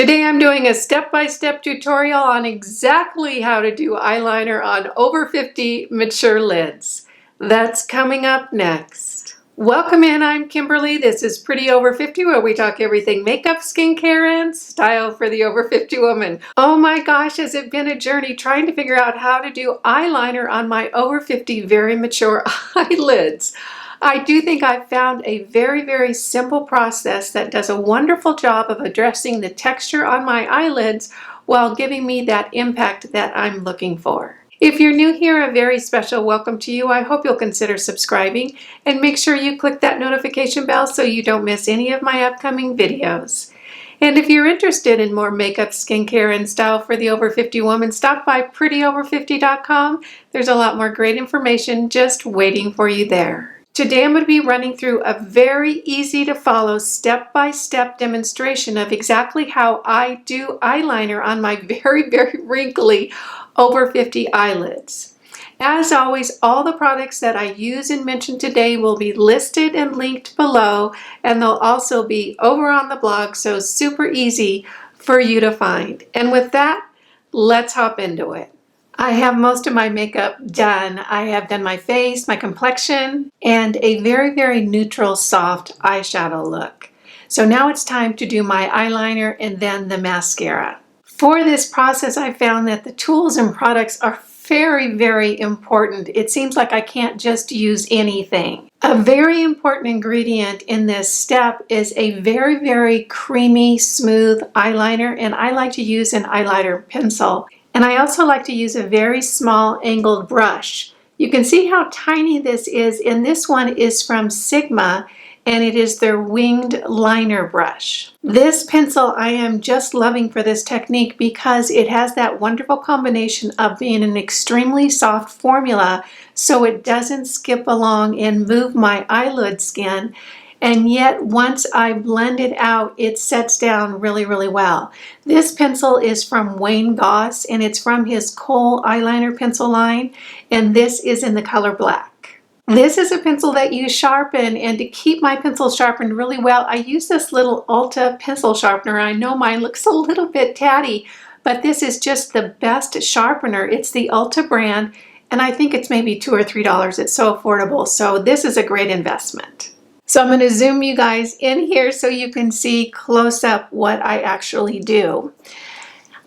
Today I'm doing a step-by-step tutorial on exactly how to do eyeliner on over 50 mature lids. That's coming up next. Welcome in, I'm Kimberly. This is Pretty Over 50, where we talk everything makeup, skincare, and style for the over 50 woman. Oh my gosh, has it been a journey trying to figure out how to do eyeliner on my over 50 very mature eyelids. I do think I've found a very simple process that does a wonderful job of addressing the texture on my eyelids while giving me that impact that I'm looking for. If you're new here, a very special welcome to you. I hope you'll consider subscribing and make sure you click that notification bell so you don't miss any of my upcoming videos. And if you're interested in more makeup, skincare, and style for the over 50 woman, stop by prettyover50.com. There's a lot more great information just waiting for you there. Today I'm going to be running through a very easy to follow step-by-step demonstration of exactly how I do eyeliner on my very wrinkly over 50 eyelids. As always, all the products that I use and mention today will be listed and linked below, and they'll also be over on the blog, so super easy for you to find. And with that, let's hop into it. I have most of my makeup done. I have done my face, my complexion, and a very neutral, soft eyeshadow look. So now it's time to do my eyeliner and then the mascara. For this process, I found that the tools and products are very important. It seems like I can't just use anything. A very important ingredient in this step is a very creamy, smooth eyeliner, and I like to use an eyeliner pencil. And I also like to use a very small angled brush. You can see how tiny this is, and this one is from Sigma, and it is their winged liner brush. This pencil I am just loving for this technique because it has that wonderful combination of being an extremely soft formula so it doesn't skip along and move my eyelid skin. And yet, once I blend it out, it sets down really well. This pencil is from Wayne Goss, and it's from his Kohl eyeliner pencil line, and this is in the color black. This is a pencil that you sharpen, and to keep my pencil sharpened really well, I use this little Ulta pencil sharpener. I know mine looks a little bit tatty, but this is just the best sharpener. It's the Ulta brand, and I think it's maybe $2 or $3. It's so affordable, so this is a great investment. So I'm going to zoom you guys in here so you can see close up what I actually do.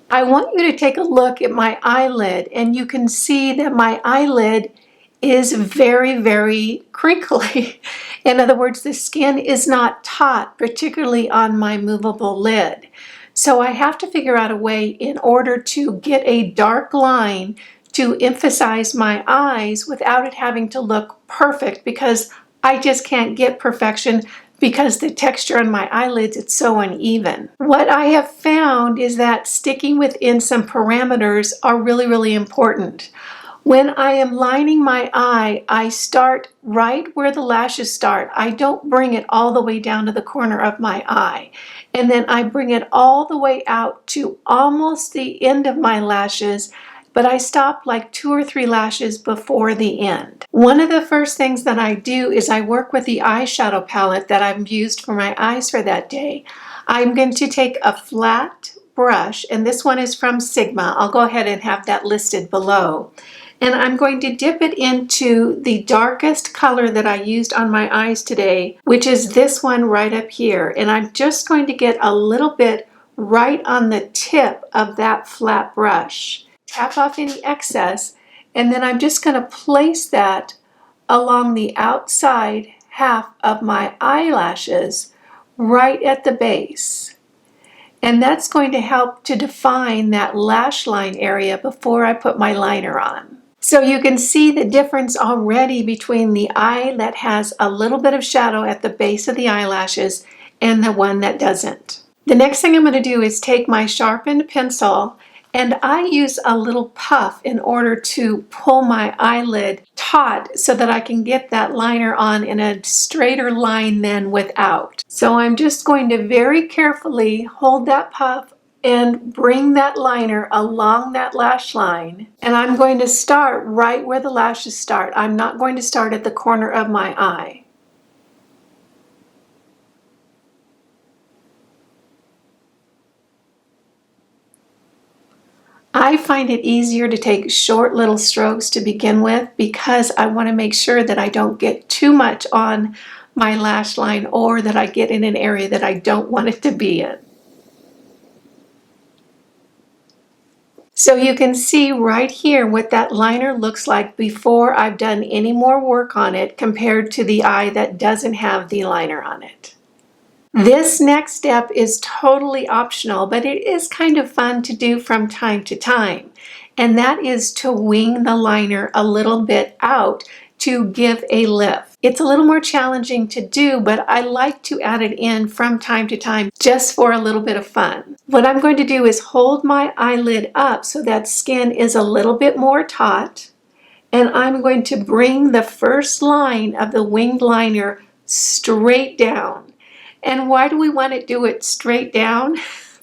I want you to take a look at my eyelid, and you can see that my eyelid is very crinkly. In other words, the skin is not taut, particularly on my movable lid. So I have to figure out a way in order to get a dark line to emphasize my eyes without it having to look perfect, because I just can't get perfection because the texture on my eyelids, it's so uneven. What I have found is that sticking within some parameters are really important. When I am lining my eye, I start right where the lashes start. I don't bring it all the way down to the corner of my eye. And then I bring it all the way out to almost the end of my lashes, but I stop like 2 or 3 lashes before the end. One of the first things that I do is I work with the eyeshadow palette that I've used for my eyes for that day. I'm going to take a flat brush, and this one is from Sigma. I'll go ahead and have that listed below. And I'm going to dip it into the darkest color that I used on my eyes today, which is this one right up here. And I'm just going to get a little bit right on the tip of that flat brush. Tap off any excess, and then I'm just going to place that along the outside half of my eyelashes right at the base. And that's going to help to define that lash line area before I put my liner on. So you can see the difference already between the eye that has a little bit of shadow at the base of the eyelashes and the one that doesn't. The next thing I'm going to do is take my sharpened pencil, and I use a little puff in order to pull my eyelid taut so that I can get that liner on in a straighter line than without. So I'm just going to very carefully hold that puff and bring that liner along that lash line. And I'm going to start right where the lashes start. I'm not going to start at the corner of my eye. I find it easier to take short little strokes to begin with because I want to make sure that I don't get too much on my lash line or that I get in an area that I don't want it to be in. So you can see right here what that liner looks like before I've done any more work on it compared to the eye that doesn't have the liner on it. This next step is totally optional, but it is kind of fun to do from time to time. And that is to wing the liner a little bit out to give a lift. It's a little more challenging to do, but I like to add it in from time to time just for a little bit of fun. What I'm going to do is hold my eyelid up so that skin is a little bit more taut. And I'm going to bring the first line of the winged liner straight down. And why do we want to do it straight down?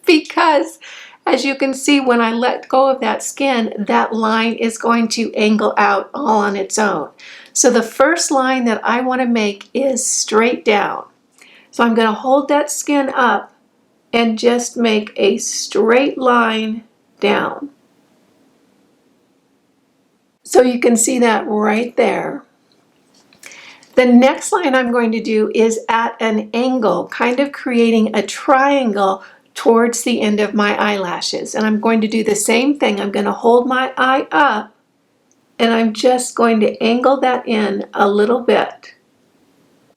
Because as you can see, when I let go of that skin, that line is going to angle out all on its own. So the first line that I want to make is straight down. So I'm going to hold that skin up and just make a straight line down. So you can see that right there. The next line I'm going to do is at an angle, kind of creating a triangle towards the end of my eyelashes. And I'm going to do the same thing. I'm going to hold my eye up and I'm just going to angle that in a little bit.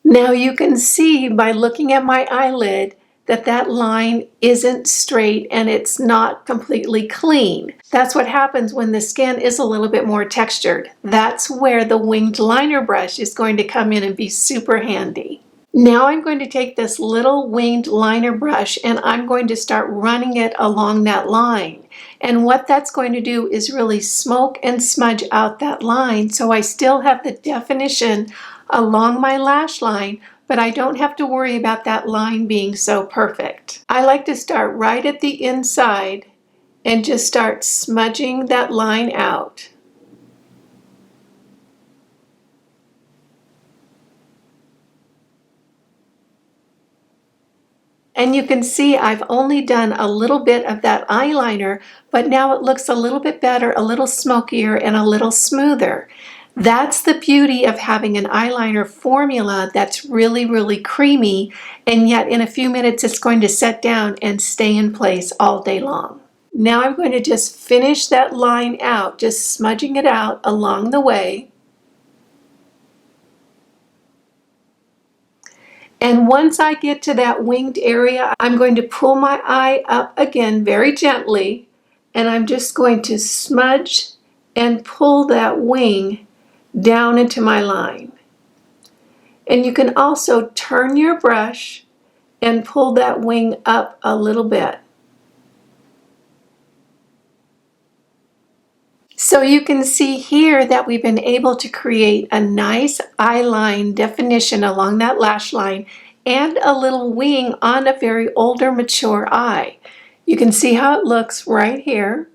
Now you can see by looking at my eyelid that that line isn't straight and it's not completely clean. That's what happens when the skin is a little bit more textured. That's where the winged liner brush is going to come in and be super handy. Now I'm going to take this little winged liner brush and I'm going to start running it along that line. And what that's going to do is really smoke and smudge out that line so I still have the definition along my lash line, but I don't have to worry about that line being so perfect. I like to start right at the inside and just start smudging that line out. And you can see I've only done a little bit of that eyeliner, but now it looks a little bit better, a little smokier, and a little smoother. That's the beauty of having an eyeliner formula that's really, really creamy, and yet in a few minutes it's going to set down and stay in place all day long. Now I'm going to just finish that line out, just smudging it out along the way. And once I get to that winged area, I'm going to pull my eye up again very gently, and I'm just going to smudge and pull that wing down into my line. And you can also turn your brush and pull that wing up a little bit. So you can see here that we've been able to create a nice eyeline definition along that lash line and a little wing on a very older, mature eye. You can see how it looks right here.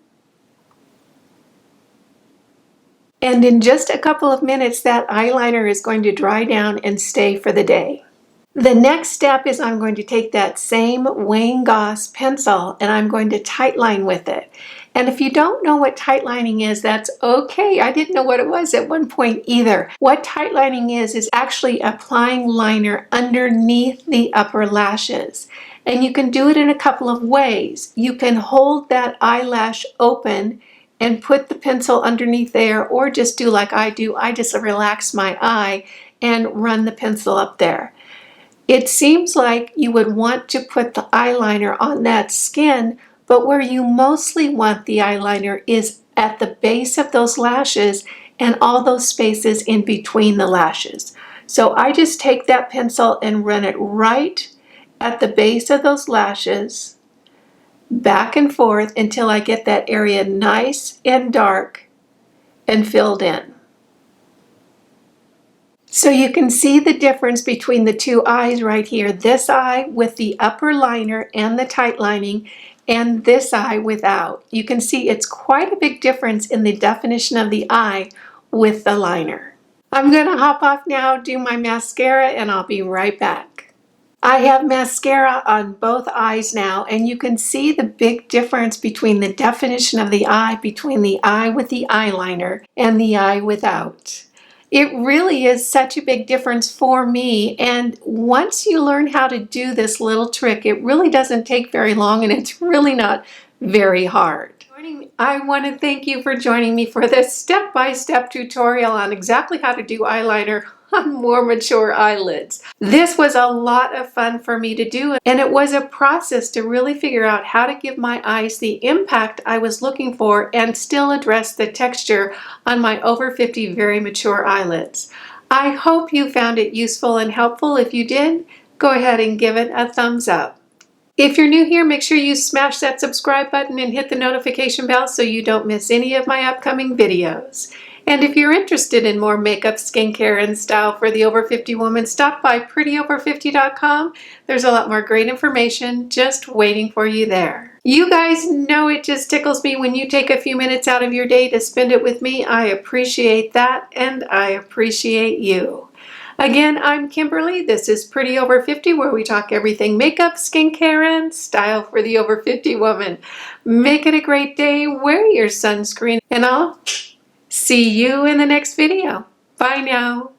And in just a couple of minutes, that eyeliner is going to dry down and stay for the day. The next step is I'm going to take that same Wayne Goss pencil and I'm going to tightline with it. And if you don't know what tightlining is, that's okay. I didn't know what it was at one point either. What tightlining is actually applying liner underneath the upper lashes. And you can do it in a couple of ways. You can hold that eyelash open and put the pencil underneath there, or just do like I do. I just relax my eye and run the pencil up there. It seems like you would want to put the eyeliner on that skin, but where you mostly want the eyeliner is at the base of those lashes and all those spaces in between the lashes. So I just take that pencil and run it right at the base of those lashes, back and forth until I get that area nice and dark and filled in. So you can see the difference between the two eyes right here. This eye with the upper liner and the tight lining, and this eye without. You can see it's quite a big difference in the definition of the eye with the liner. I'm going to hop off now, do my mascara, and I'll be right back. I have mascara on both eyes now, and you can see the big difference between the definition of the eye between the eye with the eyeliner and the eye without. It really is such a big difference for me, and once you learn how to do this little trick, it really doesn't take very long, and it's really not very hard. I want to thank you for joining me for this step-by-step tutorial on exactly how to do eyeliner on more mature eyelids. This was a lot of fun for me to do, and it was a process to really figure out how to give my eyes the impact I was looking for and still address the texture on my over 50 very mature eyelids. I hope you found it useful and helpful. If you did, go ahead and give it a thumbs up. If you're new here, make sure you smash that subscribe button and hit the notification bell so you don't miss any of my upcoming videos. And if you're interested in more makeup, skincare, and style for the over 50 woman, stop by prettyover50.com. There's a lot more great information just waiting for you there. You guys know it just tickles me when you take a few minutes out of your day to spend it with me. I appreciate that, and I appreciate you. Again, I'm Kimberly. This is Pretty Over 50, where we talk everything makeup, skincare, and style for the over 50 woman. Make it a great day. Wear your sunscreen, and I'll see you in the next video. Bye now.